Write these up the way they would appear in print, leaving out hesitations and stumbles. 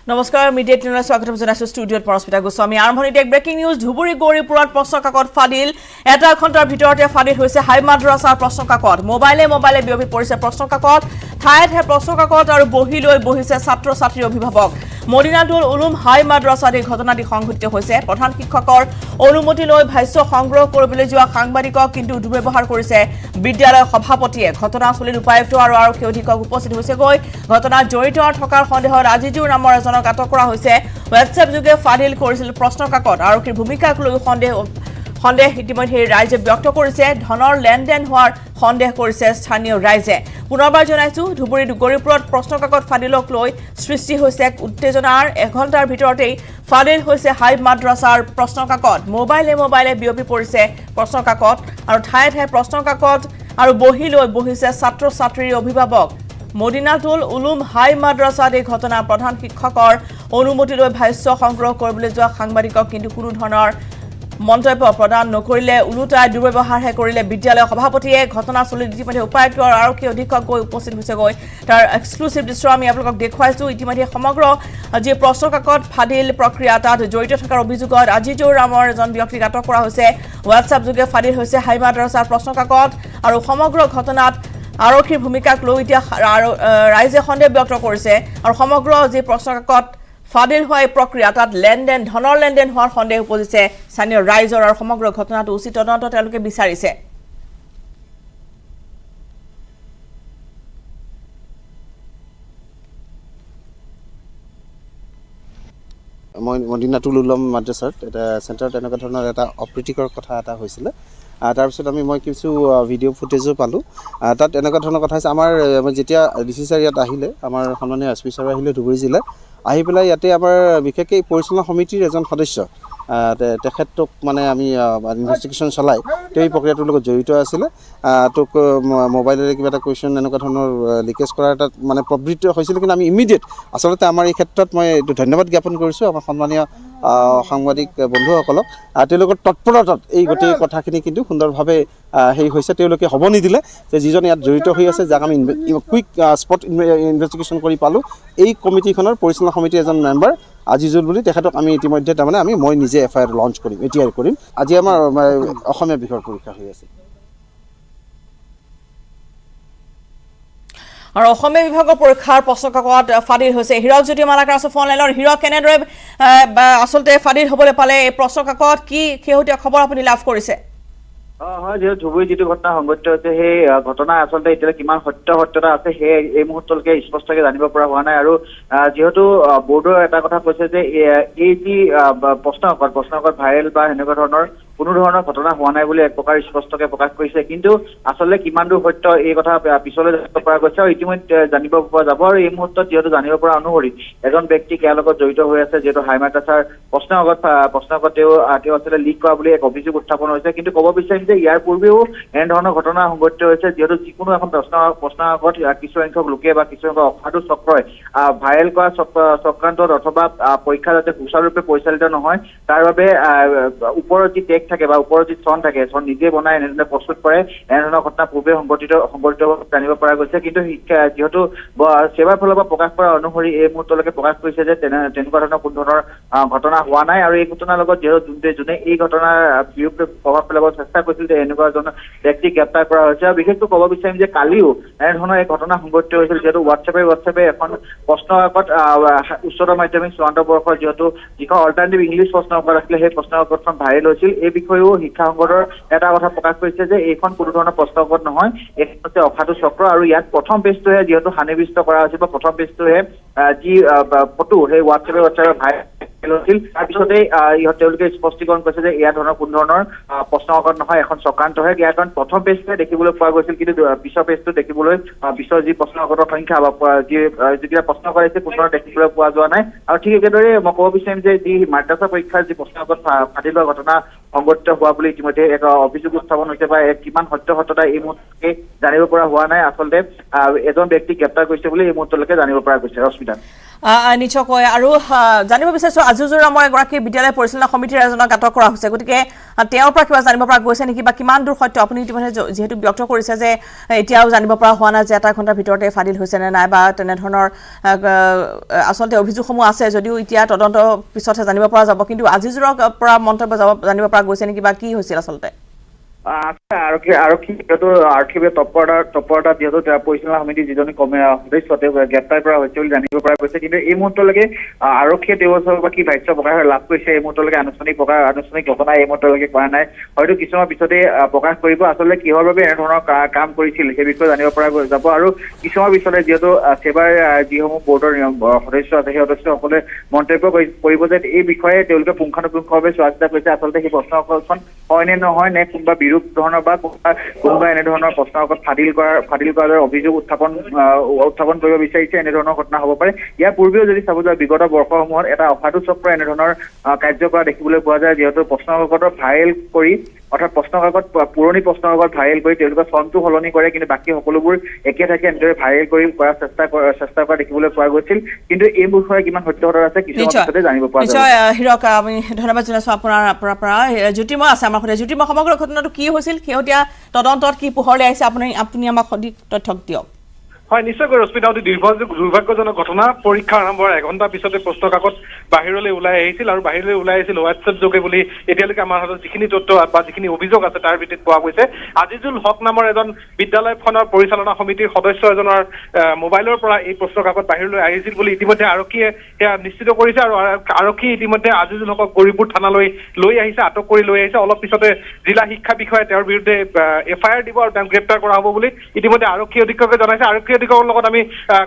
নমস্কাৰ মিডিয়া টিউনৰ স্বাগতম জনাইছো ষ্টুডিঅ'ত পৰস্মিতা গোস্বামী আৰম্ভণিতে এক ব্ৰেকিং নিউজ ধুবুৰী গৌৰীপুৰত প্ৰশ্ন কাকত ফাদিল এটা ঘণ্টাৰ ভিতৰতে ফাদিল হৈছে হাই মাদ্ৰাছাৰ প্ৰশ্ন কাকত মোবাইলে বিয়পি পৰিছে প্ৰশ্ন কাকত ঠাইতে প্ৰশ্ন কাকত আৰু বহি লৈ বহিছে ছাত্ৰ ছাত্ৰীৰ অভিভাৱক মদিনাতুল উলুম হাই মাদ্ৰাছাত এই ঘটনাটি সংঘটিত হৈছে প্ৰধান শিক্ষকৰ অনুমতি লৈ ভাষ্য সংগ্ৰহ কৰিবলৈ যোৱা সাংবাদিকক কিন্তু দুৰ্ব্যৱহাৰ কৰিছে বিদ্যালয় সভাপতিয়ে ঘটনাস্থলীত উপায়ুক্ত আৰু আৰক্ষী অধীক্ষক উপস্থিত হৈছে গৈ ঘটনাত জড়িত থকাৰ সন্দেহত আজিজুৰ নামৰ এজনক আটক কৰা হৈছে হোৱাটছএপ যোগে ফাদিল কৰিছিল প্ৰশ্ন কাকত আৰক্ষীৰ ভূমিকাক লৈ সন্দেহ ইতিমধ্যে ৰাইজে ব্যক্ত কৰিছে ধনৰ লেনদেন হোৱাৰ সন্দেহ কৰিছে স্থানীয় ৰাইজে পুনৰবাৰ জনাইছো ধুবুৰী গৌৰীপুৰত প্ৰশ্ন কাকত ফাদিলক লৈ সৃষ্টি হৈছে এক উত্তেজনাৰ এঘণ্টাৰ ভিতৰতেই ফাদিল হৈছে হাই মাদ্ৰাছাৰ প্ৰশ্ন কাকত মোবাইলে বিয়পি পৰিছে প্ৰশ্ন কাকত আৰু ঠায়ে ঠায়ে প্ৰশ্ন কাকত আৰু বহি লৈ বহিছে ছাত্ৰ ছাত্ৰীৰ অভিভাৱক মদিনাতুল উলুম হাই মাদ্ৰাছাত এই ঘটনা প্ৰধান শিক্ষকৰ অনুমতি লৈ ভাষ্য সংগ্ৰহ কৰিবলৈ যোৱা সাংবাদিকক কিন্তু কোনো ধৰণৰ মন্তব্য প্ৰদান নকৰিলে উলুটাই দুৰ্ব্যৱহাৰহে কৰিলে বিদ্যালয় সভাপতিয়ে ঘটনাস্থলীত ইতিমধ্যে উপায়ুক্ত আৰু আৰক্ষী অধীক্ষক গৈ উপস্থিত হৈছে গৈ তাৰ এক্সক্লুচিভ দৃশ্য আমি আপোনালোকক দেখুৱাইছো ইতিমধ্যে সমগ্ৰ যি প্ৰশ্ন কাকত ফাদিল প্ৰক্ৰিয়া তাত জড়িত থকাৰ অভিযোগত আজিজুৰ নামৰ এজন ব্যক্তিক আটক কৰা হৈছে হোৱাটছআপ যোগে ফাদিল হৈছে হাই মাদ্ৰাছাৰ প্ৰশ্ন কাকত আৰু সমগ্ৰ ঘটনাত আৰক্ষীৰ ভূমিকাক লৈ এতিয়া ৰাইজে সন্দেহ ব্যক্ত কৰিছে আৰু সমগ্ৰ যি প্ৰশ্ন কাকত ফাদিল হোৱা এই প্ৰক্ৰিয়া তাত ধনৰ লেনদেন হোৱাৰ সন্দেহ উপজিছে স্থানীয় ৰাইজৰ আৰু সমগ্ৰ ঘটনাটো উচিত তদন্ত তেওঁলোকে বিচাৰিছে মই মদিনাতুল উলুম মাদ্ৰাছাত এটা চেণ্টাৰত এনেকুৱা ধৰণৰ এটা অপ্ৰীতিকৰ কথা এটা হৈছিলে তাৰপিছত মই কিছু ভিডিঅ' ফুটেজো পালোঁ তাত এনেকুৱা ধৰণৰ কথা হৈছে আমাৰ যেতিয়া ডিচি ছাৰ ইয়াত আহিলে আমাৰ সন্মানীয় এছ পি ছাৰ আহিলে ধুবুৰী জিলাত আহি পেলাই ইয়াতে আমাৰ বিশেষকৈ পৰিচালনা সমিতিৰ এজন সদস্য তেখেতক আমি ইনভেষ্টিগেশ্যন চলাই তেওঁ এই প্ৰক্ৰিয়াটোৰ লগত জড়িত আছিলে তোক মোবাইলেৰে কিবা এটা কুৱেশ্যন এনেকুৱা ধৰণৰ লিকেজ কৰাৰ এটা প্ৰবৃত্তি হৈছিলে কিন্তু আমি ইমিডিয়েট আচলতে আমাৰ এই ক্ষেত্ৰত মই এইটো ধন্যবাদ জ্ঞাপন কৰিছোঁ আমাৰ সন্মানীয় সাংবাদিক বন্ধুসকলক তেওঁলোকৰ তৎপৰতাত এই গোটেই কথাখিনি কিন্তু সুন্দৰভাৱে হৈছে তেওঁলোকে হ'ব নিদিলে যে যিজন ইয়াত জড়িত হৈ আছে যাক আমি কুইক স্পট ইনভেষ্টিগেশ্যন কৰি পালোঁ এই কমিটিখনৰ পৰিচালনা সমিতিৰ এজন মেম্বাৰ আজিজুল বুলি তেখেতক আমি ইতিমধ্যে মই নিজে FIR লঞ্চ কৰিম এতিয়াই কৰিম আজি আমাৰ অসমীয়া বিষয়ৰ পৰীক্ষা হৈ আছে আৰু অসমীয়া বিভাগৰ পৰীক্ষাৰ প্ৰশ্ন কাকত ফাদিল হৈছে হীৰক জ্যোতি মালাকাৰ আছে ফোন লাইনৰ হীৰক কেনেদৰে আচলতে ফাদিল হ'বলৈ পালে এই প্ৰশ্ন কাকত কি শেহতীয়া খবৰ আপুনি লাভ কৰিছে হয় যিহেতু ধুবুৰী যিটো ঘটনা সংঘটিত হৈছে সেই ঘটনা আচলতে এতিয়ালৈ কিমান সত্যতা আছে সেই এই মুহূৰ্তলৈকে স্পষ্টকৈ জানিব পৰা হোৱা নাই আৰু যিহেতু বোৰ্ডৰ এটা কথা কৈছে যে এই যি প্ৰশ্ন কাকত ভাইৰেল বা সেনেকুৱা ধৰণৰ কোনো ধৰণৰ ঘটনা হোৱা নাই বুলি এক প্ৰকাৰ স্পষ্টকৈ প্ৰকাশ কৰিছে কিন্তু আচলতে কিমান দূৰ সত্য এই কথা পিছলৈ জানিব পৰা গৈছে আৰু ইতিমধ্যে জানিব পৰা যাব আৰু এই মুহূৰ্তত যিহেতু জানিব পৰা অনুসৰি এজন ব্যক্তি ইয়াৰ লগত জড়িত হৈ আছে যিহেতু হাই মাদ্ৰাছাৰ প্ৰশ্ন কাকত তেওঁ আচলতে লিক কৰা বুলি এক অভিযোগ উত্থাপন হৈছে কিন্তু ক'ব বিচাৰিম যে ইয়াৰ পূৰ্বেও এনেধৰণৰ ঘটনা সংঘটিত হৈছে যিহেতু যিকোনো এখন প্ৰশ্ন কাকত কিছুসংখ্যক লোকে বা কিছুসংখ্যক অসাধু চক্ৰই ভাইৰেল কৰা চক্ৰান্তত অথবা পৰীক্ষা যাতে সুচাৰুৰূপে পৰিচালিত নহয় তাৰ বাবে ওপৰৰ যি টেগ থাকে বা ওপৰৰ যি চন থাকে চন নিজে বনাই এনেধৰণে প্ৰস্তুত কৰে এনেধৰণৰ ঘটনা পূৰ্বে সংঘটিত জানিব পৰা গৈছে কিন্তু যিহেতু সেৱাৰ ফালৰ পৰা প্ৰকাশ কৰা অনুসৰি এই মুহূৰ্তলৈকে প্ৰকাশ কৰিছে যে তেনেকুৱা ধৰণৰ কোনো ধৰণৰ ঘটনা হোৱা নাই আৰু এই ঘটনাৰ লগত যিহেতু যোনে এই ঘটনাৰ বিৰুদ্ধে প্ৰভাৱ পেলাব চেষ্টা কৰিছিল যে এনেকুৱা এজন ব্যক্তিক গ্ৰেপ্তাৰ কৰা হৈছে আৰু বিশেষকৈ ক'ব বিচাৰিম যে কালিও এনেধৰণৰ এই ঘটনা সংঘটিত হৈছিল যিহেতু হোৱাটছএপে এখন প্ৰশ্ন কাকত উচ্চতৰ মাধ্যমিক চূড়ান্ত বৰ্ষৰ যিহেতু যিখন অল্টাৰনেটিভ ইংলিছ প্ৰশ্ন কাকত আছিলে সেই প্ৰশ্ন কাকতখন ভাইৰেল হৈছিল এই বিষয়েও শিক্ষা সংসদৰ এটা কথা প্ৰকাশ কৰিছে যে এইখন কোনো ধৰণৰ প্ৰশ্ন কাকত নহয় এইখন হৈছে অসাধু চক্ৰ আৰু ইয়াত প্ৰথম পেজটোহে যিহেতু সন্নিৱিষ্ট কৰা হৈছিল বা প্ৰথম পেজটোহে যি ফটো সেই হোৱাটছএপে ভাইৰেল হৈছিল তাৰপিছতেই তেওঁলোকে স্পষ্টীকৰণ কৰিছে যে ইয়াৰ ধৰণৰ কোনো ধৰণৰ প্ৰশ্ন কাকত নহয় এখন চক্ৰান্তহে ইয়াৰ কাৰণ প্ৰথম পেজটোহে দেখিবলৈ পোৱা গৈছিল কিন্তু পিছৰ পেজটো দেখিবলৈ পিছৰ যি প্ৰশ্ন কাকতৰ সংখ্যা বা যিকেইটা প্ৰশ্ন কৰাইছে কোনো ধৰণৰ দেখিবলৈ পোৱা যোৱা নাই আৰু ঠিক একেদৰে মই ক'ব বিচাৰিম যে যি মাদ্ৰাছা পৰীক্ষাৰ যি প্ৰশ্ন কাকত ফাদিল হোৱা ঘটনা সংঘটিত হোৱা বুলি ইতিমধ্যে এক অভিযোগ উত্থাপন হৈছে বা কিমান সত্যতা এই মুহূৰ্তলৈকে জানিব পৰা হোৱা নাই আচলতে এজন ব্যক্তি গ্ৰেপ্তাৰ কৰিছে বুলি এই মুহূৰ্তলৈকে জানিব পৰা গৈছে ৰশ্মিতা নিশ্চয়কৈ আৰু জানিব বিচাৰিছোঁ আজিজুৰ নামৰ এগৰাকী বিদ্যালয় পৰিচালনা সমিতিৰ এজনক আটক কৰা হৈছে গতিকে তেওঁৰ পৰা কিবা জানিব পৰা গৈছে নেকি বা কিমান দূৰ সত্য আপুনি ইতিমধ্যে যিহেতু ব্যক্ত কৰিছে যে এতিয়াও জানিব পৰা হোৱা নাই যে এটা ঘণ্টাৰ ভিতৰতে ফাদিল হৈছে নে নাই বা তেনেধৰণৰ আচলতে অভিযোগসমূহ আছে যদিও এতিয়া তদন্ত পিছতহে জানিব পৰা যাব কিন্তু আজিজুৰৰ পৰা মন্তব্য জানিব পৰা গৈছে নেকি বা কি হৈছিল আচলতে আৰক্ষী তৎপৰতা যিহেতু পৰিচালনা সমিতিৰ যিজনী সদস্য তেওঁক গ্ৰেপ্তাৰ কৰা হৈছে বুলি জানিব পৰা গৈছে কিন্তু এই মুহূৰ্তলৈকে আৰক্ষীয়ে তেওঁৰ ওচৰৰ পৰা কি ভাষ্য প্ৰকাশ লাভ কৰিছে এই মুহূৰ্তলৈকে আনুষ্ঠানিক ঘটনা এই মুহূৰ্তলৈকে কৰা নাই হয়তো কিছুমান পিছতে প্ৰকাশ কৰিব আচলতে কিহৰ বাবে এনেধৰণৰ কাম কৰিছিল সেই বিষয়ে জানিব পৰা যাব আৰু কিছুমান পিছতে যিহেতু সেবাৰ যিসমূহ বৰ্ডৰ সদস্য আছে সেই সদস্যসকলে মন্তব্য কৰিব যে এই বিষয়ে তেওঁলোকে পুংখানুপুংখভাৱে চোৱা চিতা কৰিছে আচলতে সেই প্ৰশ্নখন হয় নে নহয় নে কোনোবা বিৰূপ ধৰণৰ বা কোনোবা এনেধৰণৰ প্ৰশ্নৰ আগত ফাদিল কৰাৰ অভিযোগ উত্থাপন কৰিব বিচাৰিছে এনেধৰণৰ ঘটনা হ'ব পাৰে ইয়াৰ পূৰ্বেও যদি চাব যায় বিগত বৰ্ষসমূহত এটা অসাধু চক্ৰ এনেধৰণৰ কাৰ্য কৰা দেখিবলৈ পোৱা যায় যিহেতু প্ৰশ্নকাকত ভাইৰেল কৰি অৰ্থাৎ প্ৰশ্নকাকত পুৰণি প্ৰশ্নকাকত ভাইৰেল কৰি তেওঁলোকে ফৰ্মটো সলনি কৰে কিন্তু বাকী সকলোবোৰ একে থাকে এনেদৰে ভাইৰেল কৰি কৰাৰ চেষ্টা কৰা দেখিবলৈ পোৱা গৈছিল কিন্তু এই বিষয়ে কিমান সত্যতা আছে কিছুমান পিছতে জানিব পৰা যাব হিৰক আমি ধন্যবাদ জনাইছোঁ আপোনাৰ পৰা জ্যোতিৰ্ময় আছে আমাৰ সৈতে জ্যোতিৰ্ময় সমগ্ৰ ঘটনাটো কি হৈছিল শেহতীয়া তদন্তত কি পোহৰলৈ আহিছে আপুনি আমাক সঠিক তথ্য দিয়ক হয় নিশ্চয়কৈ ৰশ্মিতা অতি দুৰ্ভাগ্যজনক ঘটনা পৰীক্ষা আৰম্ভৰ এঘণ্টা পিছতে প্ৰশ্ন কাকত বাহিৰলৈ ওলাই আহিছিল আৰু বাহিৰলৈ ওলাই আহিছিল হোৱাটছএপ যোগে বুলি এতিয়ালৈকে আমাৰ হাতত যিখিনি তথ্য বা যিখিনি অভিযোগ আছে তাৰ ভিত্তিত পোৱা গৈছে আজিজুল হক নামৰ এজন বিদ্যালয়খনৰ পৰিচালনা সমিতিৰ সদস্য এজনৰ মোবাইলৰ পৰা এই প্ৰশ্ন কাকত বাহিৰলৈ আহিছিল বুলি ইতিমধ্যে আৰক্ষীয়ে সেয়া নিশ্চিত কৰিছে আৰু আৰক্ষী ইতিমধ্যে আজিজুল হকক গৌৰীপুৰ থানালৈ লৈ আহিছে আটক কৰি লৈ আহিছে অলপ পিছতে জিলা শিক্ষা বিষয়াই তেওঁৰ বিৰুদ্ধে FIR দিব আৰু তেওঁক গ্ৰেপ্তাৰ কৰা হ'ব বুলি ইতিমধ্যে আৰক্ষী অধীক্ষকে জনাইছে আৰক্ষী অধীক্ষকৰ লগত আমি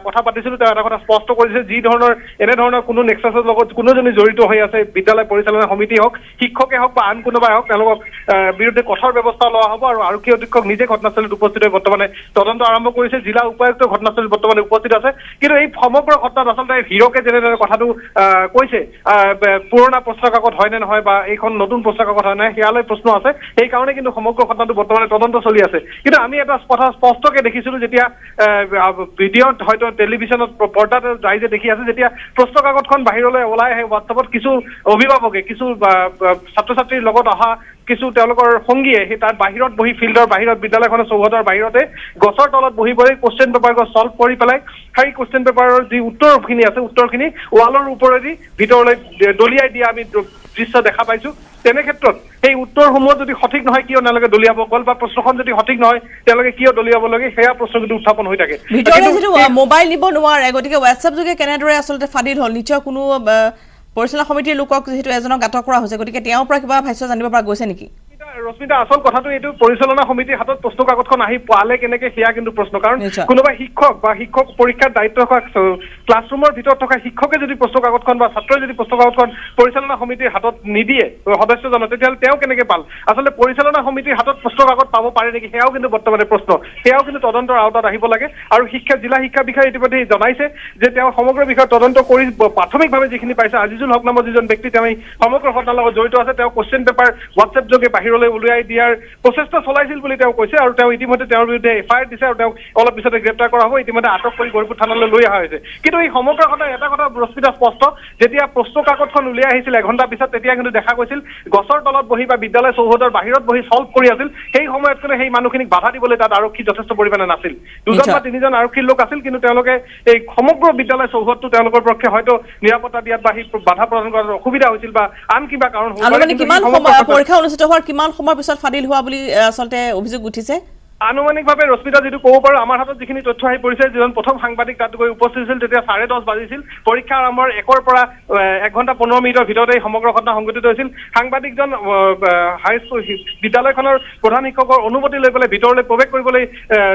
কথা পাতিছিলোঁ তেওঁ এটা কথা স্পষ্ট কৰিছে যি ধৰণৰ এনেধৰণৰ কোনো নেক্সাছৰ লগত কোনোজনী জড়িত হৈ আছে বিদ্যালয় পৰিচালনা সমিতি হওক শিক্ষকে হওক বা আন কোনোবাই হওক তেওঁলোকক বিৰুদ্ধে কঠোৰ ব্যৱস্থা লোৱা হ'ব আৰু আৰক্ষী অধীক্ষক নিজে ঘটনাস্থলীত উপস্থিত হৈ বৰ্তমানে তদন্ত আৰম্ভ কৰিছে জিলা উপায়ুক্ত ঘটনাস্থলীত বৰ্তমানে উপস্থিত আছে কিন্তু এই সমগ্ৰ ঘটনাত আচলতে হিৰকে যেনেদৰে কথাটো কৈছে পুৰণা প্ৰশ্ন কাকত হয় নে নহয় বা এইখন নতুন প্ৰশ্ন কাকত হয় নে সেয়ালৈ প্ৰশ্ন আছে সেইকাৰণে কিন্তু সমগ্ৰ ঘটনাটো বৰ্তমানে তদন্ত চলি আছে কিন্তু আমি এটা কথা স্পষ্টকৈ দেখিছিলোঁ যেতিয়া ভিডিঅ'ত হয়তো টেলিভিশ্যনত পৰ্দাত ৰাইজে দেখি আছে যেতিয়া প্ৰশ্ন কাকতখন বাহিৰলৈ ওলাই আহে হোৱাটছএপত কিছু অভিভাৱকে কিছু ছাত্ৰ ছাত্ৰীৰ লগত অহা কিছু তেওঁলোকৰ সংগীয়ে সেই তাত বাহিৰত বহি ফিল্ডৰ বাহিৰত বিদ্যালয়খনৰ চৌহদৰ বাহিৰতে গছৰ তলত বহি কুৱেশ্যন পেপাৰ ছল্ভ কৰি পেলাই সেই কুৱেশ্যন পেপাৰৰ যি উত্তৰখিনি আছে উত্তৰখিনি ৱালৰ ওপৰেদি ভিতৰলৈ দলিয়াই দিয়া আমি দৃশ্য দেখা পাইছোঁ তেনে ক্ষেত্ৰত সেই উত্তৰসমূহ যদি সঠিক নহয় কিয় নালাগে দলিয়াব গ'ল বা প্ৰশ্নখন যদি সঠিক নহয় তেওঁলোকে কিয় দলিয়াব লাগে সেয়া প্ৰশ্ন কিন্তু উত্থাপন হৈ থাকে ভিতৰলৈ যিটো মোবাইল নিব নোৱাৰে গতিকে হোৱাটছএপ যোগে কেনেদৰে আচলতে ফাদিল হ'ল নিশ্চয় কোনো পৰিচালনা সমিতিৰ লোকক যিহেতু এজনক আটক কৰা হৈছে গতিকে তেওঁৰ পৰা কিবা ভাষ্য জানিব পৰা গৈছে নেকি ৰশ্মিতা আচল কথাটো এইটো পৰিচালনা সমিতিৰ হাতত প্ৰশ্ন কাকতখন আহি পালে কেনেকে সেয়া কিন্তু প্ৰশ্ন কাৰণ কোনোবা শিক্ষক বা শিক্ষক পৰীক্ষাৰ দায়িত্ব থকা ক্লাছৰুমৰ ভিতৰত থকা শিক্ষকে যদি প্ৰশ্ন কাকতখন বা ছাত্ৰই যদি প্ৰশ্ন কাকতখন পৰিচালনা সমিতিৰ হাতত নিদিয়ে সদস্যজনক তেতিয়াহ'লে তেওঁ কেনেকে পাল আচলতে পৰিচালনা সমিতিৰ হাতত প্ৰশ্ন কাকত পাব পাৰে নেকি সেয়াও কিন্তু বৰ্তমানে প্ৰশ্ন সেয়াও কিন্তু তদন্তৰ আওতাত আহিব লাগে আৰু জিলা শিক্ষা বিষয়াই ইতিমধ্যে জনাইছে যে তেওঁ সমগ্ৰ বিষয়ে তদন্ত কৰি প্ৰাথমিকভাৱে যিখিনি পাইছে আজিজুল হক নামৰ যিজন ব্যক্তি তেওঁ সমগ্ৰ ঘটনাৰ লগত জড়িত আছে তেওঁ কুৱেশ্যন পেপাৰ হোৱাটছএপ যোগে বাহিৰলৈ উলিয়াই দিয়াৰ প্ৰচেষ্টা চলাইছিল বুলি তেওঁ কৈছে আৰু তেওঁ ইতিমধ্যে তেওঁৰ বিৰুদ্ধে FIR দিছে আৰু তেওঁক অলপ পিছতে গ্ৰেপ্তাৰ কৰা হ'ব ইতিমধ্যে আটক কৰি গৌৰীপুৰ থানালৈ লৈ অহা হৈছে কিন্তু এই সমগ্ৰ ঘটনা এটা কথা ৰশ্মিতা স্পষ্ট যেতিয়া প্ৰশ্ন কাকতখন উলিয়াই আহিছিল এঘণ্টা পিছত তেতিয়া কিন্তু দেখা গৈছিল গছৰ তলত বহি বা বিদ্যালয় চৌহদৰ বাহিৰত বহি ছল্ভ কৰি আছিল সেই সময়ত কিন্তু সেই মানুহখিনিক বাধা দিবলৈ তাত আৰক্ষী যথেষ্ট পৰিমাণে নাছিল দুজন বা তিনিজন আৰক্ষীৰ লোক আছিল কিন্তু তেওঁলোকে এই সমগ্ৰ বিদ্যালয় চৌহদটো তেওঁলোকৰ পক্ষে হয়তো নিৰাপত্তা দিয়াত বা সেই বাধা প্ৰদান কৰাত অসুবিধা হৈছিল বা আন কিবা কাৰণ পৰীক্ষা অনুষ্ঠিত হোৱাৰ কিমান সময়ৰ পিছত ফাদিল হোৱা বুলি আচলতে অভিযোগ উঠিছে আনুমানিকভাৱে ৰশ্মিতা যিটো ক'ব পাৰোঁ আমাৰ হাতত যিখিনি তথ্য আহি পৰিছে যিজন প্ৰথম সাংবাদিক তাত গৈ উপস্থিত হৈছিল তেতিয়া 10:30 বাজিছিল পৰীক্ষা আৰম্ভৰ 1 পৰা 1 ঘণ্টা 15 মিনিটৰ ভিতৰতে এই সমগ্ৰ ঘটনা সংঘটিত হৈছিল সাংবাদিকজন হাইস্কুল বিদ্যালয়খনৰ প্ৰধান শিক্ষকৰ অনুমতি লৈ পেলাই ভিতৰলৈ প্ৰৱেশ কৰিবলৈ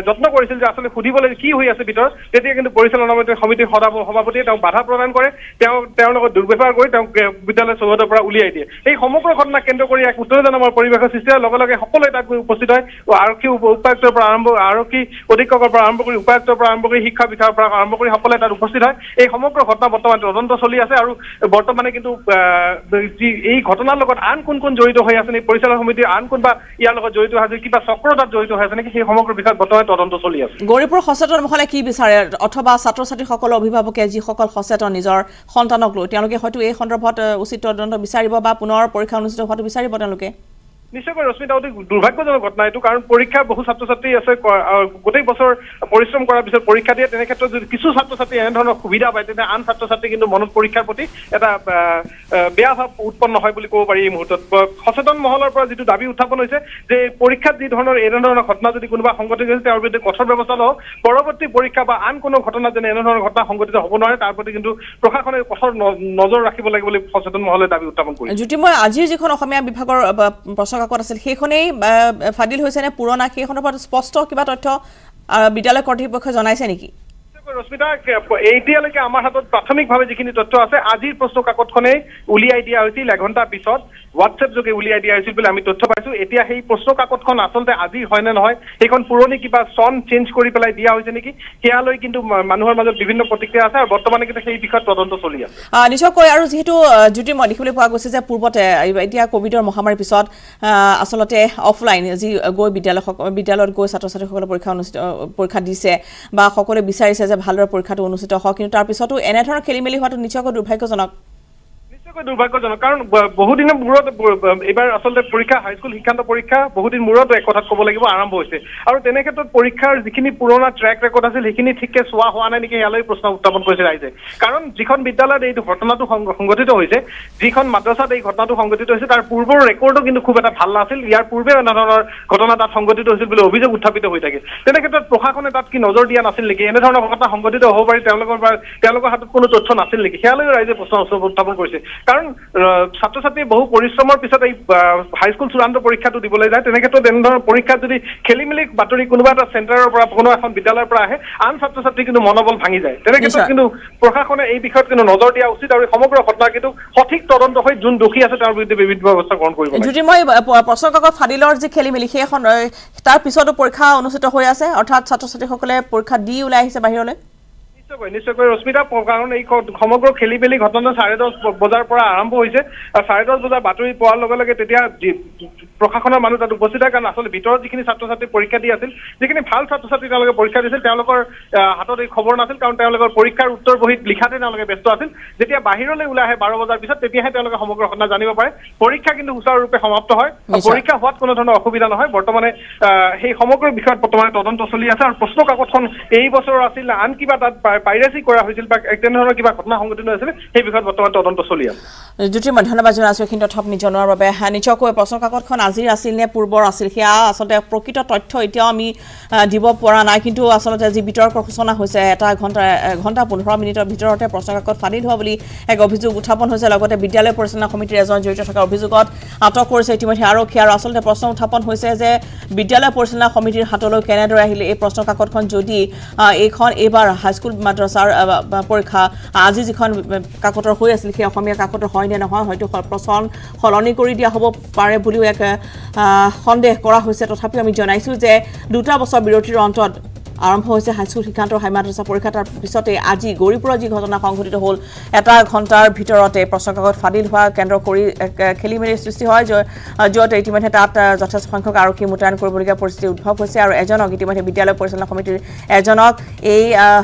যত্ন কৰিছিল যে আচলতে সুধিবলৈ কি হৈ আছে ভিতৰত তেতিয়া কিন্তু পৰিচালনা সমিতিৰ সভাপতিয়ে তেওঁক বাধা প্ৰদান কৰে তেওঁৰ লগত দুৰ্ব্যৱহাৰ কৰি তেওঁক বিদ্যালয় চৌহদৰ পৰা উলিয়াই দিয়ে এই সমগ্ৰ ঘটনা কেন্দ্ৰ কৰি এক উত্তেজনাময় পৰিৱেশৰ সৃষ্টি হোৱাৰ লগে লগে সকলোৱে তাত গৈ উপস্থিত হয় আৰক্ষী উপায়ুক্তৰ পৰা আৰম্ভ আৰক্ষী অধীক্ষকৰ পৰা আৰম্ভ কৰি উপায়ুক্তৰ পৰা আৰম্ভ কৰি শিক্ষা বিষয়াৰ পৰা আৰম্ভ কৰি সকলে তাত উপস্থিত হয় এই সমগ্ৰ ঘটনা বৰ্তমান তদন্ত চলি আছে আৰু বৰ্তমানে কিন্তু এই ঘটনাৰ লগত আন কোন জড়িত হৈ আছে নেকি পৰিচালনা সমিতিৰ আন কোনোবা ইয়াৰ লগত জড়িত হৈ আছে কিবা চক্ৰতাত জড়িত হৈ আছে নেকি সেই সমগ্ৰ বিষয়ত বৰ্তমান তদন্ত চলি আছে গৌৰীপুৰ সচেতন মহলে কি বিচাৰে অথবা ছাত্ৰ ছাত্ৰীসকলৰ অভিভাৱকে যিসকল সচেতন নিজৰ সন্তানক লৈ তেওঁলোকে হয়তো এই সন্দৰ্ভত উচিত তদন্ত বিচাৰিব বা পুনৰ পৰীক্ষা অনুষ্ঠিত হোৱাটো বিচাৰিব তেওঁলোকে নিশ্চয়কৈ ৰশ্মিতা অতি দুৰ্ভাগ্যজনক ঘটনা এইটো কাৰণ পৰীক্ষা বহু ছাত্ৰ ছাত্ৰী আছে গোটেই বছৰ পৰিশ্ৰম কৰাৰ পিছত পৰীক্ষা দিয়ে তেনে ক্ষেত্ৰত যদি কিছু ছাত্ৰ ছাত্ৰী এনেধৰণৰ সুবিধা পায় তেন্তে আন ছাত্ৰ ছাত্ৰী কিন্তু মনত পৰীক্ষাৰ প্ৰতি এটা বেয়া ভাৱ উৎপন্ন হয় বুলি ক'ব পাৰি এই মুহূৰ্তত সচেতন মহলৰ পৰা যিটো দাবী উত্থাপন হৈছে যে পৰীক্ষাত যি ধৰণৰ এনেধৰণৰ ঘটনা যদি কোনোবা সংঘটিত হৈছে তেওঁৰ বিৰুদ্ধে কঠোৰ ব্যৱস্থা লওক পৰৱৰ্তী পৰীক্ষা বা আন কোনো ঘটনা যেনে এনেধৰণৰ ঘটনা সংঘটিত হ'ব নোৱাৰে তাৰ প্ৰতি কিন্তু প্ৰশাসনে কঠোৰ নজৰ ৰাখিব লাগিব বুলি সচেতন মহলে দাবী উত্থাপন কৰিছে জ্যোতিময় আজিৰ যিখন অসমীয়া বিভাগৰ কাকত আছিল সেইখনেই ফাদিল হৈছে নে পুৰণা সেইখনৰ পৰা স্পষ্ট কিবা তথ্য বিদ্যালয় কৰ্তৃপক্ষই জনাইছে নেকি ৰশ্মিতা এতিয়ালৈকে আমাৰ হাতত প্ৰাথমিকভাৱে যিখিনি তথ্য আছে আজিৰ প্ৰশ্ন কাকতখনেই উলিয়াই দিয়া হৈছিল এঘণ্টা পিছত হোৱাটছএপ যোগে উলিয়াই দিয়া হৈছিল বুলি আমি তথ্য পাইছো এতিয়া সেই প্ৰশ্ন কাকতখন আচলতে আজি হয় নে নহয় সেইখন পুৰণি কিবা চন চেঞ্জ কৰি পেলাই দিয়া হৈছে নেকি সেয়ালৈ কিন্তু মানুহৰ মাজত বিভিন্ন প্ৰতিক্ৰিয়া আছে আৰু বৰ্তমানে কিন্তু সেই বিষয়ত তদন্ত চলি আছে নিশ্চয়কৈ আৰু যিহেতু জ্যোতি মই দেখিবলৈ পোৱা গৈছে যে পূৰ্বতে এতিয়া কোভিডৰ মহামাৰীৰ পিছত আচলতে অফলাইন যি গৈ বিদ্যালয়ত গৈ ছাত্ৰ ছাত্ৰীসকলে পৰীক্ষা দিছে বা সকলোৱে বিচাৰিছে যে ভালদৰে পৰীক্ষাটো অনুষ্ঠিত হওক কিন্তু তাৰ পিছতো এনেধৰণৰ খেলিমেলি হোৱাটো নিশ্চয়কৈ দুৰ্ভাগ্যজনক দুৰ্ভাগ্যজনক কাৰণ বহুদিনৰ মূৰত এইবাৰ আচলতে পৰীক্ষা হাইস্কুল শিক্ষান্ত পৰীক্ষা বহুদিন মূৰত এক কথাত ক'ব লাগিব আৰম্ভ হৈছে আৰু তেনে ক্ষেত্ৰত পৰীক্ষাৰ যিখিনি পুৰণা ট্ৰেক ৰেকৰ্ড আছিল সেইখিনি ঠিককে চোৱা হোৱা নাই নেকি ইয়ালৈ প্ৰশ্ন উত্থাপন কৰিছে ৰাইজে কাৰণ যিখন বিদ্যালয়ত এই ঘটনাটো সংঘটিত হৈছে যিখন মাদ্ৰাছাত এই ঘটনাটো সংঘটিত হৈছে তাৰ পূৰ্বৰ ৰেকৰ্ডো কিন্তু খুব এটা ভাল নাছিল ইয়াৰ পূৰ্বে এনেধৰণৰ ঘটনা তাত সংঘটিত হৈছিল বুলি অভিযোগ উত্থাপিত হৈ থাকে তেনে ক্ষেত্ৰত প্ৰশাসনে তাত কি নজৰ দিয়া নাছিল নেকি এনেধৰণৰ ঘটনা সংঘটিত হ'ব পাৰি তেওঁলোকৰ হাতত কোনো তথ্য নাছিল নেকি সেয়ালৈ ৰাইজে প্ৰশ্ন উত্থাপন কৰিছে কাৰণ ছাত্ৰ ছাত্ৰীয়ে বহু পৰিশ্ৰমৰ পিছত এই হাইস্কুল চূড়ান্ত পৰীক্ষাটো দিবলৈ যায় তেনে ক্ষেত্ৰত এনেধৰণৰ পৰীক্ষাত যদি খেলি মেলি বাতৰি কোনোবা এটা চেণ্টাৰৰ পৰা কোনো এখন বিদ্যালয়ৰ পৰা আহে আন ছাত্ৰ ছাত্ৰী কিন্তু মনোবল ভাঙি যায় তেনে ক্ষেত্ৰত কিন্তু প্ৰশাসনে এই বিষয়ত কিন্তু নজৰ দিয়া উচিত আৰু সমগ্ৰ ঘটনা কিন্তু সঠিক তদন্ত হৈ যোন দোষী আছে তেওঁৰ বিৰুদ্ধে বিভিন্ন ব্যৱস্থা গ্ৰহণ কৰিব লাগে যদি মই প্ৰশ্ন কাকত ফাদিলৰ যি খেলি মেলি সেইখন তাৰ পিছতো পৰীক্ষা অনুষ্ঠিত হৈ আছে অৰ্থাৎ ছাত্ৰ ছাত্ৰীসকলে পৰীক্ষা দি ওলাই আহিছে বাহিৰলৈ নিশ্চয়কৈ ৰশ্মিতা কাৰণ এই সমগ্ৰ খেলি মেলি ঘটনা 10:30 বজাৰ পৰা আৰম্ভ হৈছে আৰু 10:30 বজাৰ বাতৰি পোৱাৰ লগে লগে তেতিয়া প্ৰশাসনৰ মানুহ তাত উপস্থিত হয় কাৰণ আচলতে ভিতৰত যিখিনি ছাত্ৰ ছাত্ৰী পৰীক্ষা দি আছিল যিখিনি ভাল ছাত্ৰ ছাত্ৰী তেওঁলোকে পৰীক্ষা দিছিল তেওঁলোকৰ হাতত এই খবৰ নাছিল কাৰণ তেওঁলোকৰ পৰীক্ষাৰ উত্তৰ বহীত লিখাতে তেওঁলোকে ব্যস্ত আছিল যেতিয়া বাহিৰলৈ ওলাই আহে 12 বজাৰ পিছত তেতিয়াহে তেওঁলোকে সমগ্ৰ ঘটনা জানিব পাৰে পৰীক্ষা কিন্তু সুচাৰুৰূপে সমাপ্ত হয় পৰীক্ষা হোৱাত কোনো ধৰণৰ অসুবিধা নহয় বৰ্তমানে সেই সমগ্ৰ বিষয়ত বৰ্তমানে তদন্ত চলি আছে আৰু প্ৰশ্ন কাকতখন এই বছৰৰ আছিল আন কিবা তাত পাইৰেচি কৰা হৈছিল বা তেনেধৰণৰ কিবা ঘটনা সংঘটিত হৈছিল সেই বিষয়ত বৰ্তমান তদন্ত চলি আছে জ্যোতিৰ্ময় ধন্যবাদ জনাইছোঁ এইখিনি তথ্য আপুনি জনোৱাৰ বাবে নিশ্চয়কৈ প্ৰশ্ন কাকতখন আজিৰ আছিল নে পূৰ্বৰ আছিল সেয়া আচলতে প্ৰকৃত তথ্য এতিয়াও আমি দিব পৰা নাই কিন্তু আচলতে যি বিতৰ্ক সূচনা হৈছে এটা ঘণ্টা 15 মিনিটৰ ভিতৰতে প্ৰশ্ন কাকত ফাদিল হোৱা বুলি এক অভিযোগ উত্থাপন হৈছে লগতে বিদ্যালয় পৰিচালনা সমিতিৰ এজন জড়িত থকা অভিযোগত আটক কৰিছে ইতিমধ্যে আৰক্ষী আৰু আচলতে প্ৰশ্ন উত্থাপন হৈছে যে বিদ্যালয় পৰিচালনা সমিতিৰ হাতলৈ কেনেদৰে আহিলে এই প্ৰশ্ন কাকতখন যদি এইখন এইবাৰ হাইস্কুল মাদ্ৰাছাৰ পৰীক্ষা আজি যিখন কাকতৰ হৈ আছিল সেই অসমীয়া কাকতৰ হয় নে নহয় হয়তো প্ৰশ্ন সলনি কৰি দিয়া হ'ব পাৰে বুলিও এক সন্দেহ কৰা হৈছে তথাপিও আমি জনাইছোঁ যে 2 বছৰ বিৰতিৰ অন্তত আৰম্ভ হৈছে হাইস্কুল শিক্ষান্তৰ হাই মাদ্ৰাছা পৰীক্ষা তাৰ পিছতে আজি গৌৰীপুৰৰ যি ঘটনা সংঘটিত হ'ল এটা ঘণ্টাৰ ভিতৰতে প্ৰশ্ন কাকত ফাদিল হোৱা কেন্দ্ৰ কৰি খেলি মেলিৰ সৃষ্টি হয় য'ত ইতিমধ্যে তাত যথেষ্ট সংখ্যক আৰক্ষী মোতায়েন কৰিবলগীয়া পৰিস্থিতি উদ্ভৱ হৈছে আৰু এজনক ইতিমধ্যে বিদ্যালয় পৰিচালনা সমিতিৰ এজনক এই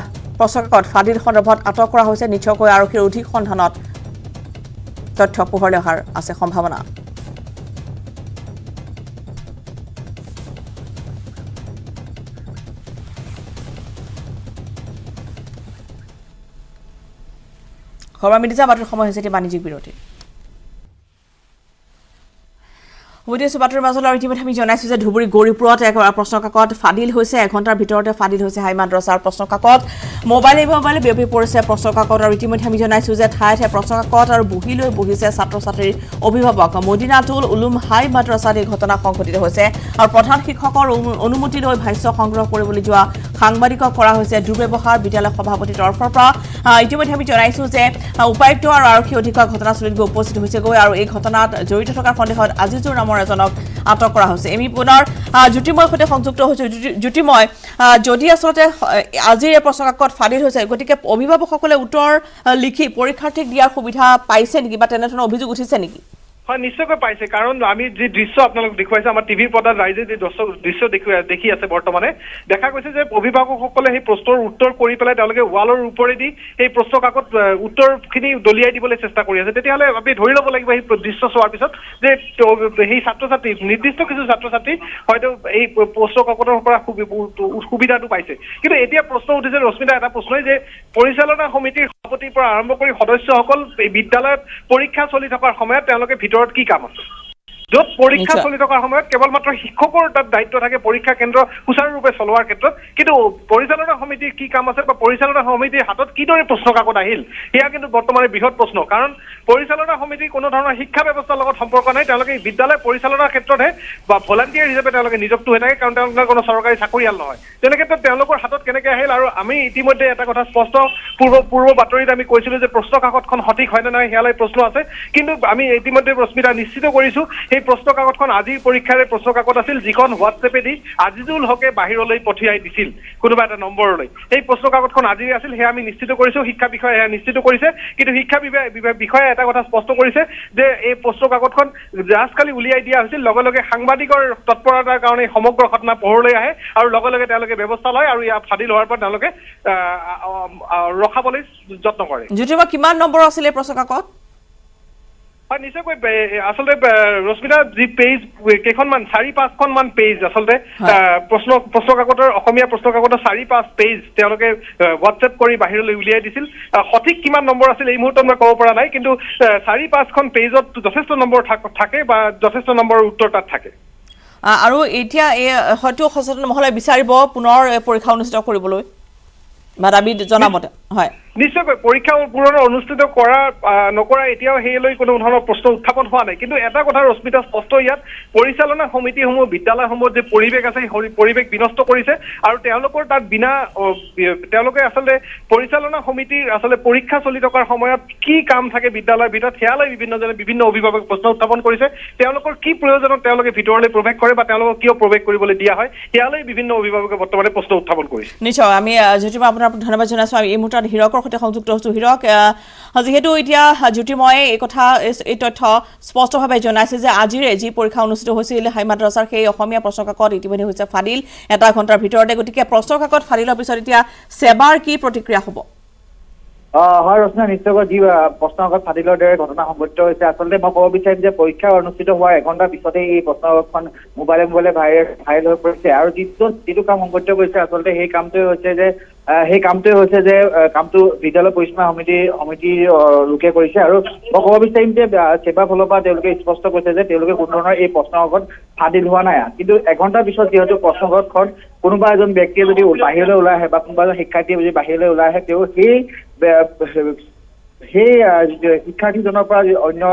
প্ৰশ্ন কাকত ফাদিল সন্দৰ্ভত আটক কৰা হৈছে নিশ্চয়কৈ আৰক্ষীৰ অধিক সন্ধানত তথ্য পোহৰলৈ অহাৰ আছে সম্ভাৱনা খবৰ মিডিয়া বাতৰিৰ সময় হৈছে বাণিজ্যিক বিৰতি উদ্দেশ্য বাতৰিৰ মাজলৈ ইতিমধ্যে আমি জনাইছোঁ যে ধুবুৰী গৌৰীপুৰত এক প্ৰশ্ন কাকত ফাদিল হৈছে এঘণ্টাৰ ভিতৰতে ফাদিল হৈছে হাই মাদ্ৰাছাৰ প্ৰশ্ন কাকত মোবাইলে বিয়পি পৰিছে প্ৰশ্ন কাকত আৰু ইতিমধ্যে আমি জনাইছোঁ যে ঠায়ে ঠায়ে প্ৰশ্ন কাকত আৰু বহি লৈ বহিছে ছাত্ৰ ছাত্ৰীৰ অভিভাৱক মদিনাতুল উলুম হাই মাদ্ৰাছাত এই ঘটনা সংঘটিত হৈছে আৰু প্ৰধান শিক্ষকৰ অনুমতি লৈ ভাষ্য সংগ্ৰহ কৰিবলৈ যোৱা সাংবাদিকক কৰা হৈছে দুৰ্ব্যৱহাৰ বিদ্যালয় সভাপতিৰ তৰফৰ পৰা ইতিমধ্যে আমি জনাইছো যে উপায়ুক্ত আৰু আৰক্ষী অধীক্ষক ঘটনাস্থলীত গৈ উপস্থিত হৈছেগৈ আৰু এই ঘটনাত জড়িত থকাৰ সন্দেহত আজিজুৰ নামৰ এজনক আটক কৰা হৈছে আমি পুনৰ জ্যোতিময়ৰ সৈতে সংযুক্ত হৈছো জ্যোতিময় যদি আচলতে আজিৰ এই প্ৰশ্নকাকত ফাদিল হৈছে গতিকে অভিভাৱকসকলে উত্তৰ লিখি পৰীক্ষাৰ্থীক দিয়াৰ সুবিধা পাইছে নেকি বা তেনেধৰণৰ অভিযোগ উঠিছে নেকি হয় নিশ্চয়কৈ পাইছে কাৰণ আমি যি দৃশ্য আপোনালোক দেখুৱাইছে আমাৰ টিভিৰ পৰ্দাত ৰাইজে যি দৃশ্য দেখি আছে বৰ্তমানে দেখা গৈছে যে অভিভাৱকসকলে সেই প্ৰশ্নৰ উত্তৰ কৰি পেলাই তেওঁলোকে ৱালৰ ওপৰেদি সেই প্ৰশ্ন কাকত উত্তৰখিনি দলিয়াই দিবলৈ চেষ্টা কৰি আছে তেতিয়াহ'লে আমি ধৰি ল'ব লাগিব সেই দৃশ্য চোৱাৰ পিছত যে সেই ছাত্ৰ ছাত্ৰী নিৰ্দিষ্ট কিছু ছাত্ৰ ছাত্ৰী হয়তো এই প্ৰশ্ন কাকতৰ পৰা সুবিধাটো পাইছে কিন্তু এতিয়া প্ৰশ্ন উঠিছে ৰশ্মিতা এটা প্ৰশ্নই যে পৰিচালনা সমিতিৰ সভাপতিৰ পৰা আৰম্ভ কৰি সদস্যসকল বিদ্যালয়ত পৰীক্ষা চলি থকাৰ সময়ত তেওঁলোকে ভিতৰত কি কাম আছে য'ত পৰীক্ষা চলি থকাৰ সময়ত কেৱল মাত্ৰ শিক্ষকৰ তাত দায়িত্ব থাকে পৰীক্ষা কেন্দ্ৰ সুচাৰুৰূপে চলোৱাৰ ক্ষেত্ৰত কিন্তু পৰিচালনা সমিতিৰ কি কাম আছে বা পৰিচালনা সমিতিৰ হাতত কিদৰে প্ৰশ্ন কাকত আহিল সেয়া কিন্তু বৰ্তমানে বৃহৎ প্ৰশ্ন কাৰণ পৰিচালনা সমিতিৰ কোনো ধৰণৰ শিক্ষা ব্যৱস্থাৰ লগত সম্পৰ্ক নাই তেওঁলোকে বিদ্যালয় পৰিচালনাৰ ক্ষেত্ৰতহে বা ভলাণ্টিয়াৰ হিচাপে তেওঁলোকে নিযুক্ত হৈ থাকে কাৰণ তেওঁলোকৰ কোনো চৰকাৰী চাকৰিয়াল নহয় তেনে ক্ষেত্ৰত তেওঁলোকৰ হাতত কেনেকৈ আহিল আৰু আমি ইতিমধ্যে এটা কথা স্পষ্ট পূৰ্ব বাতৰিত আমি কৈছিলোঁ যে প্ৰশ্ন কাকতখন সঠিক হয় নে নহয় সেয়ালৈ প্ৰশ্ন আছে কিন্তু আমি ইতিমধ্যে ৰশ্মিতা নিশ্চিত কৰিছোঁ এই প্ৰশ্ন কাকতখন আজিৰ পৰীক্ষাৰে প্ৰশ্ন কাকত আছিল যিখন হোৱাটছএপেদি আজিজুল হকে বাহিৰলৈ পঠিয়াই দিছিল কোনোবা এটা নম্বৰলৈ এই প্ৰশ্ন কাকতখন আজিৰ আছিল সেয়া আমি নিশ্চিত কৰিছোঁ শিক্ষা বিষয়ে সেয়া নিশ্চিত কৰিছে কিন্তু শিক্ষা বিষয়ে এটা কথা স্পষ্ট কৰিছে যে এই প্ৰশ্ন কাকতখন জাষ্ট কালি উলিয়াই দিয়া হৈছিল লগে লগে সাংবাদিকৰ তৎপৰতাৰ কাৰণে সমগ্ৰ ঘটনা পোহৰলৈ আহে আৰু লগে লগে তেওঁলোকে ব্যৱস্থা লয় আৰু ইয়াত ফাদিল হোৱাৰ পৰা তেওঁলোকে ৰখাবলৈ যত্ন কৰে জ্যোতিময় কিমান নম্বৰ আছিল এই প্ৰশ্ন কাকত হয় নিশ্চয়কৈ আচলতে ৰশ্মিতা যি পেজ কেইখনমান 4-5খনমান পেজ আচলতে প্ৰশ্ন কাকতৰ অসমীয়া প্ৰশ্ন কাকতৰ 4-5 পেজ তেওঁলোকে হোৱাটছএপ কৰি বাহিৰলৈ উলিয়াই দিছিল সঠিক কিমান নম্বৰ আছিল এই মুহূৰ্তত মই ক'ব পৰা নাই কিন্তু 4-5খন পেজত যথেষ্ট নম্বৰ থাকে বা যথেষ্ট নম্বৰৰ উত্তৰ তাত থাকে আৰু এতিয়া হয়তো সচেতন মহলে বিচাৰিব পুনৰ পৰীক্ষা অনুষ্ঠিত কৰিবলৈ বা দাবী জনামতে হয় নিশ্চয়কৈ পৰীক্ষা পুনৰ অনুষ্ঠিত কৰা নকৰা এতিয়াও সেইলৈ কোনো ধৰণৰ প্ৰশ্ন উত্থাপন হোৱা নাই কিন্তু এটা কথা ৰশ্মিতা স্পষ্ট ইয়াত পৰিচালনা সমিতিসমূহ বিদ্যালয়সমূহত যে পৰিৱেশ আছে সেই পৰিৱেশ বিনষ্ট কৰিছে আৰু তেওঁলোকৰ তাত বিনা তেওঁলোকে আচলতে পৰিচালনা সমিতিৰ আচলতে পৰীক্ষা চলি থকাৰ সময়ত কি কাম থাকে বিদ্যালয়ৰ ভিতৰত সেয়ালৈ বিভিন্ন অভিভাৱক প্ৰশ্ন উত্থাপন কৰিছে তেওঁলোকৰ কি প্ৰয়োজনত তেওঁলোকে ভিতৰলৈ প্ৰৱেশ কৰে বা তেওঁলোকক কিয় প্ৰৱেশ কৰিবলৈ দিয়া হয় সেয়ালৈ বিভিন্ন অভিভাৱকে বৰ্তমানে প্ৰশ্ন উত্থাপন কৰিছে নিশ্চয় আমি জ্যোতিময় আপোনাৰ ধন্যবাদ জনাইছো আৰু এই মুহূৰ্তত হিৰকৰ সৈতে সংযুক্ত হৈছো হিৰক যিহেতু এতিয়া জ্যোতিময়ে এই কথা এই তথ্য স্পষ্টভাৱে জনাইছে যে আজিৰে যি পৰীক্ষা অনুষ্ঠিত হৈছিল হাই মাদ্ৰাছাৰ সেই অসমীয়া প্ৰশ্ন কাকত ইতিমধ্যে হৈছে ফাদিল এটা ঘণ্টাৰ ভিতৰতে গতিকে প্ৰশ্ন কাকত ফাদিলৰ পিছত এতিয়া সেৱাৰ কি প্ৰতিক্ৰিয়া হ'ব হয় ৰচনা নিশ্চয়কৈ যি প্ৰশ্ন কাকত ফাদিলৰ দৰে ঘটনা সংঘটিত হৈছে আচলতে মই ক'ব বিচাৰিম যে পৰীক্ষা অনুষ্ঠিত হোৱাৰ এঘণ্টাৰ পিছতে এই প্ৰশ্ন কাকতখন মোবাইলে ভাইৰেল হৈ পৰিছে আৰু যিটো কাম সংঘটিত কৰিছে আচলতে সেই কামটোৱে হৈছে যে কামটো বিদ্যালয় পৰিচালনা সমিতিৰ লোকে কৰিছে আৰু মই ক'ব বিচাৰিম যে সেৱাৰ ফালৰ পৰা তেওঁলোকে স্পষ্ট কৈছে যে তেওঁলোকে কোনো ধৰণৰ এই প্ৰশ্ন কাকত ফাদিল হোৱা নাই কিন্তু এঘণ্টাৰ পিছত যিহেতু প্ৰশ্ন কাকতখন কোনোবা এজন ব্যক্তিয়ে যদি বাহিৰলৈ ওলাই আহে বা কোনোবা এজন শিক্ষাৰ্থীয়ে যদি বাহিৰলৈ ওলাই আহে তেওঁ সেই শিক্ষাৰ্থীজনৰ পৰা অন্য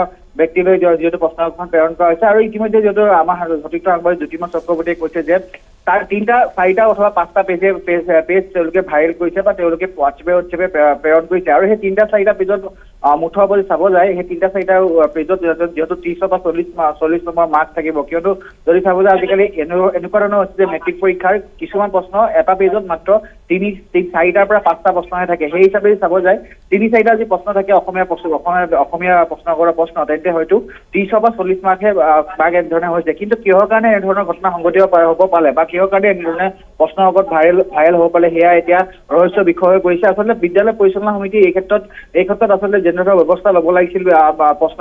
ব্যক্তিলৈ যিহেতু প্ৰশ্ন কাকতখন প্ৰেৰণ কৰা হৈছে আৰু ইতিমধ্যে যিহেতু আমাৰ সঠিক সাংবাদিক জ্যোতিময় চক্ৰৱৰ্তীয়ে কৈছে যে তাৰ 3-4টা অথবা 5টা পেজ তেওঁলোকে ভাইৰেল কৰিছে বা তেওঁলোকে হোৱাটছএপে প্ৰেৰণ কৰিছে আৰু সেই 3-4টা পেজত মুঠৰ যদি চাব যায় সেই 3-4টা পেজত যিহেতু 30 বা 40 নম্বৰ মাৰ্ক থাকিব কিয়নো যদি চাব যায় আজিকালি এনেকুৱা ধৰণৰ হৈছে যে মেট্ৰিক পৰীক্ষাৰ কিছুমান প্ৰশ্ন এটা পেজত মাত্ৰ 4টাৰ পৰা 5টা প্ৰশ্নহে থাকে সেই হিচাপে চাব যায় 3-4টা যি প্ৰশ্ন থাকে অসমীয়া প্ৰশ্নকাকতৰ প্ৰশ্ন তেন্তে হয়তো 30 বা 40 মাৰ্কহে এনেধৰণে হৈছে কিন্তু কিহৰ কাৰণে এনেধৰণৰ ঘটনা সংঘটিত হ'ব পালে বা কিহৰ কাৰণে এনেধৰণে প্ৰশ্ন কাকত ভাইৰেল হ'ব পালে সেয়া এতিয়া ৰহস্য বিষয় হৈ পৰিছে আচলতে বিদ্যালয় পৰিচালনা সমিতি এই ক্ষেত্ৰত আচলতে যেনেধৰণৰ ব্যৱস্থা ল'ব লাগিছিল প্ৰশ্ন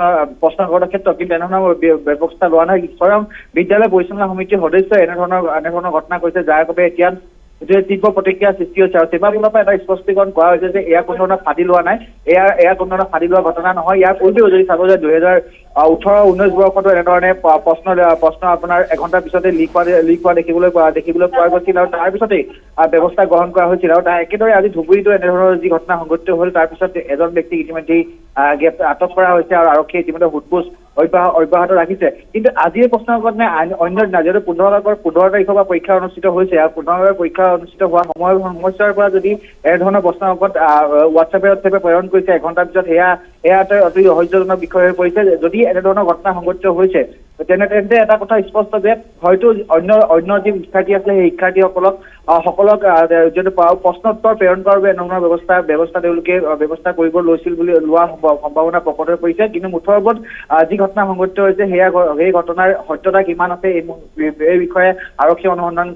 কাকতৰ ক্ষেত্ৰত কিন্তু এনেধৰণৰ ব্যৱস্থা লোৱা নাই স্বয়ং বিদ্যালয় পৰিচালনা সমিতিৰ সদস্যই এনেধৰণৰ ঘটনা কৰিছে যাৰ বাবে এতিয়া তীব্ৰ প্ৰতিক্ৰিয়া সৃষ্টি হৈছে আৰু সেৱাৰ ফালৰ পৰা এটা স্পষ্টীকৰণ কৰা হৈছে যে এয়া কোনো ধৰণৰ ফাদিল হোৱা নাই এয়া কোনো ধৰণৰ ফাদিল হোৱা ঘটনা নহয় ইয়াৰ পূৰ্বেও যদি চাব যায় 2018-19 বৰ্ষতো এনেধৰণে প্ৰশ্ন আপোনাৰ এঘণ্টাৰ পিছতে লিক হোৱা দেখিবলৈ পোৱা গৈছিল আৰু তাৰ পিছতেই ব্যৱস্থা গ্ৰহণ কৰা হৈছিল আৰু তাৰ একেদৰে আজি ধুবুৰীতো এনেধৰণৰ যি ঘটনা সংঘটিত হ'ল তাৰ পিছত এজন ব্যক্তিক ইতিমধ্যেই আটক কৰা হৈছে আৰু আৰক্ষীয়ে ইতিমধ্যে সোধপোছ অব্যাহত ৰাখিছে কিন্তু আজিৰ প্ৰশ্নকাকত নে অন্য দিনা যিহেতু 15 তাৰিখৰ পৰা পৰীক্ষা অনুষ্ঠিত হৈছে আৰু 15 তাৰিখৰ পৰীক্ষা অনুষ্ঠিত হোৱাৰ সময়ছোৱাৰ পৰা যদি এনেধৰণৰ প্ৰশ্নকাকত হোৱাটছএপে প্ৰেৰণ কৰিছে এঘণ্টাৰ পিছত সেয়া অতি ৰহস্যজনক বিষয় হৈ পৰিছে যদি এনেধৰণৰ ঘটনা সংঘটিত হৈছে তেন্তে এটা কথা স্পষ্ট যে হয়তো অন্য যি শিক্ষাৰ্থী আছে সেই শিক্ষাৰ্থীসকলক যিহেতু প্ৰশ্নোত্তৰ প্ৰেৰণ কৰাৰ বাবে এনেধৰণৰ ব্যৱস্থা তেওঁলোকে ব্যৱস্থা কৰিব লৈছিল বুলি লোৱাৰ সম্ভাৱনা প্ৰকট হৈ পৰিছে কিন্তু মুঠৰ ওপৰত যি ঘটনা সংঘটিত হৈছে সেই ঘটনাৰ সত্যতা কিমান আছে এই বিষয়ে আৰক্ষী অনুসন্ধান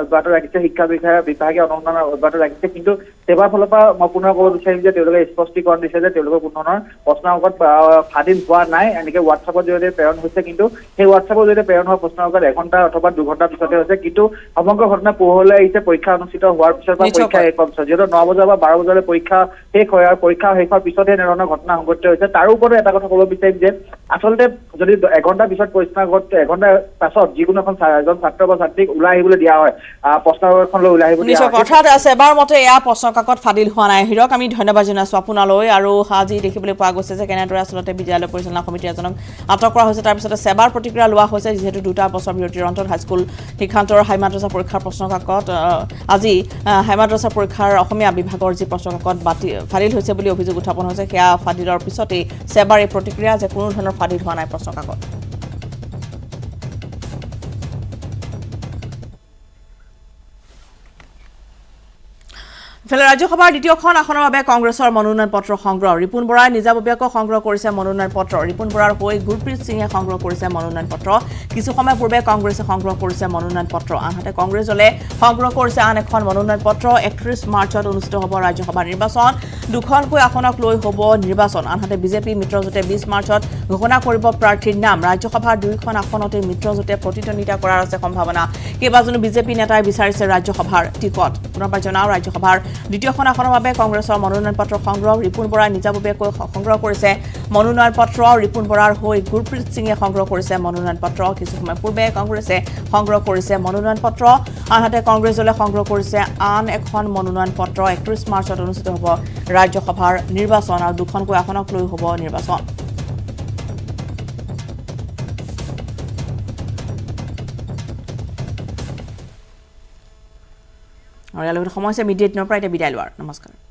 অব্যাহত ৰাখিছে শিক্ষা বিভাগে অনুসন্ধান অব্যাহত ৰাখিছে কিন্তু সেৱাৰ ফালৰ পৰা মই পুনৰ ক'ব বিচাৰিম যে তেওঁলোকে স্পষ্টীকৰণ দিছে যে তেওঁলোকৰ কোনো ধৰণৰ প্ৰশ্নকাকত ফাদিল হোৱা নাই এনেকে হোৱাটছএপৰ জৰিয়তে প্ৰেৰণ হৈছে কিন্তু সেই হোৱাটছএপৰ জৰিয়তে প্ৰেৰণ হোৱা প্ৰশ্নকাকত এঘণ্টা অথবা 2 ঘণ্টাৰ পিছতে হৈছে কিন্তু সমগ্ৰ ঘটনা পোহৰলৈ আহিছে পৰীক্ষা অনুষ্ঠিত হোৱাৰ পিছত বা পৰীক্ষা শেষ হোৱাৰ পিছত যিহেতু 9 বজাৰ বা 12 বজালৈ পৰীক্ষা শেষ হয় আৰু পৰীক্ষা শেষ হোৱাৰ পিছতহে এনেধৰণৰ ঘটনা সংঘটিত হৈছে তাৰ ওপৰত এটা কথা ক'ব বিচাৰিম যে আচলতে যদি এঘণ্টাৰ পিছত এঘণ্টাৰ পাছত যিকোনো এজন ছাত্ৰ বা ছাত্ৰীক ওলাই আহিবলৈ দিয়া হয় প্ৰশ্নকাকতখনলৈ ওলাই আহিবলৈ দিয়া হয় অৰ্থাৎ এবাৰ মতে এয়া প্ৰশ্নকাকত ফাদিল হোৱা নাই হিৰক আমি ধন্যবাদ জনাইছো আপোনালৈ আৰু আজি দেখিবলৈ পোৱা গৈছে যে কেনেদৰে আচলতে বিদ্যালয় পৰিচালনা সমিতিৰ এজনক আটক কৰা হৈছে তাৰপিছতে সেৱাৰ প্ৰতিক্ৰিয়া লোৱা হৈছে যিহেতু 2টা বছৰ বিৰতিৰ অন্তত হাইস্কুল শিক্ষান্তৰ হাই মাদ্ৰাছা পৰীক্ষাৰ প্ৰশ্নকাকত আজি হাই মাদ্ৰাছা পৰীক্ষাৰ অসমীয়া বিভাগৰ যি প্ৰশ্নকাকত ফাদিল হৈছে বুলি অভিযোগ উত্থাপন হৈছে সেয়া ফাদিলৰ পিছতেই সেৱাৰ এই প্ৰতিক্ৰিয়া যে কোনো ধৰণৰ ফাদিল হোৱা নাই প্ৰশ্নকাকত ইফালে ৰাজ্যসভাৰ দ্বিতীয়খন আসনৰ বাবে কংগ্ৰেছৰ মনোনয়ন পত্ৰ সংগ্ৰহ ৰিপুণ বৰাই নিজাববীয়াকৈ সংগ্ৰহ কৰিছে মনোনয়ন পত্ৰ ৰিপুণ বৰাৰ হৈ গুৰপ্ৰীত সিঙে সংগ্ৰহ কৰিছে মনোনয়ন পত্ৰ কিছু সময় পূৰ্বে কংগ্ৰেছে সংগ্ৰহ কৰিছে মনোনয়ন পত্ৰ আনহাতে কংগ্ৰেছ দলে সংগ্ৰহ কৰিছে আন এখন মনোনয়ন পত্ৰ 31 মাৰ্চত অনুষ্ঠিত হ'ব ৰাজ্যসভা নিৰ্বাচন দুখনকৈ আসনক লৈ হ'ব নিৰ্বাচন আনহাতে বিজেপি মিত্ৰজোঁটে 20 মাৰ্চত ঘোষণা কৰিব প্ৰাৰ্থীৰ নাম ৰাজ্যসভাৰ 2খন আসনতে মিত্ৰজোঁটে প্ৰতিদ্বন্দ্বিতা কৰাৰ আছে সম্ভাৱনা কেইবাজনো বিজেপি নেতাই বিচাৰিছে ৰাজ্যসভাৰ টিকট পুনৰবাৰ জনাও ৰাজ্যসভাৰ দ্বিতীয়খন আসনৰ বাবে কংগ্ৰেছৰ মনোনয়ন পত্ৰ সংগ্ৰহ ৰিপুণ বৰাই নিজাববীয়াকৈ সংগ্ৰহ কৰিছে মনোনয়ন পত্ৰ ৰিপুণ বৰাৰ হৈ গুৰপ্ৰীত সিঙে সংগ্ৰহ কৰিছে মনোনয়ন পত্ৰ কিছু সময় পূৰ্বে কংগ্ৰেছে সংগ্ৰহ কৰিছে মনোনয়ন পত্ৰ আনহাতে কংগ্ৰেছ দলে সংগ্ৰহ কৰিছে আন এখন মনোনয়ন পত্ৰ 31 মাৰ্চত অনুষ্ঠিত হ'ব ৰাজ্যসভাৰ নিৰ্বাচন আৰু দুখনকৈ আসনক লৈ হ'ব নিৰ্বাচন আৰু ইয়াৰ লগতে সময় আছে মিডিয়া 8 পৰা এতিয়া বিদায় লোৱাৰ নমস্কাৰ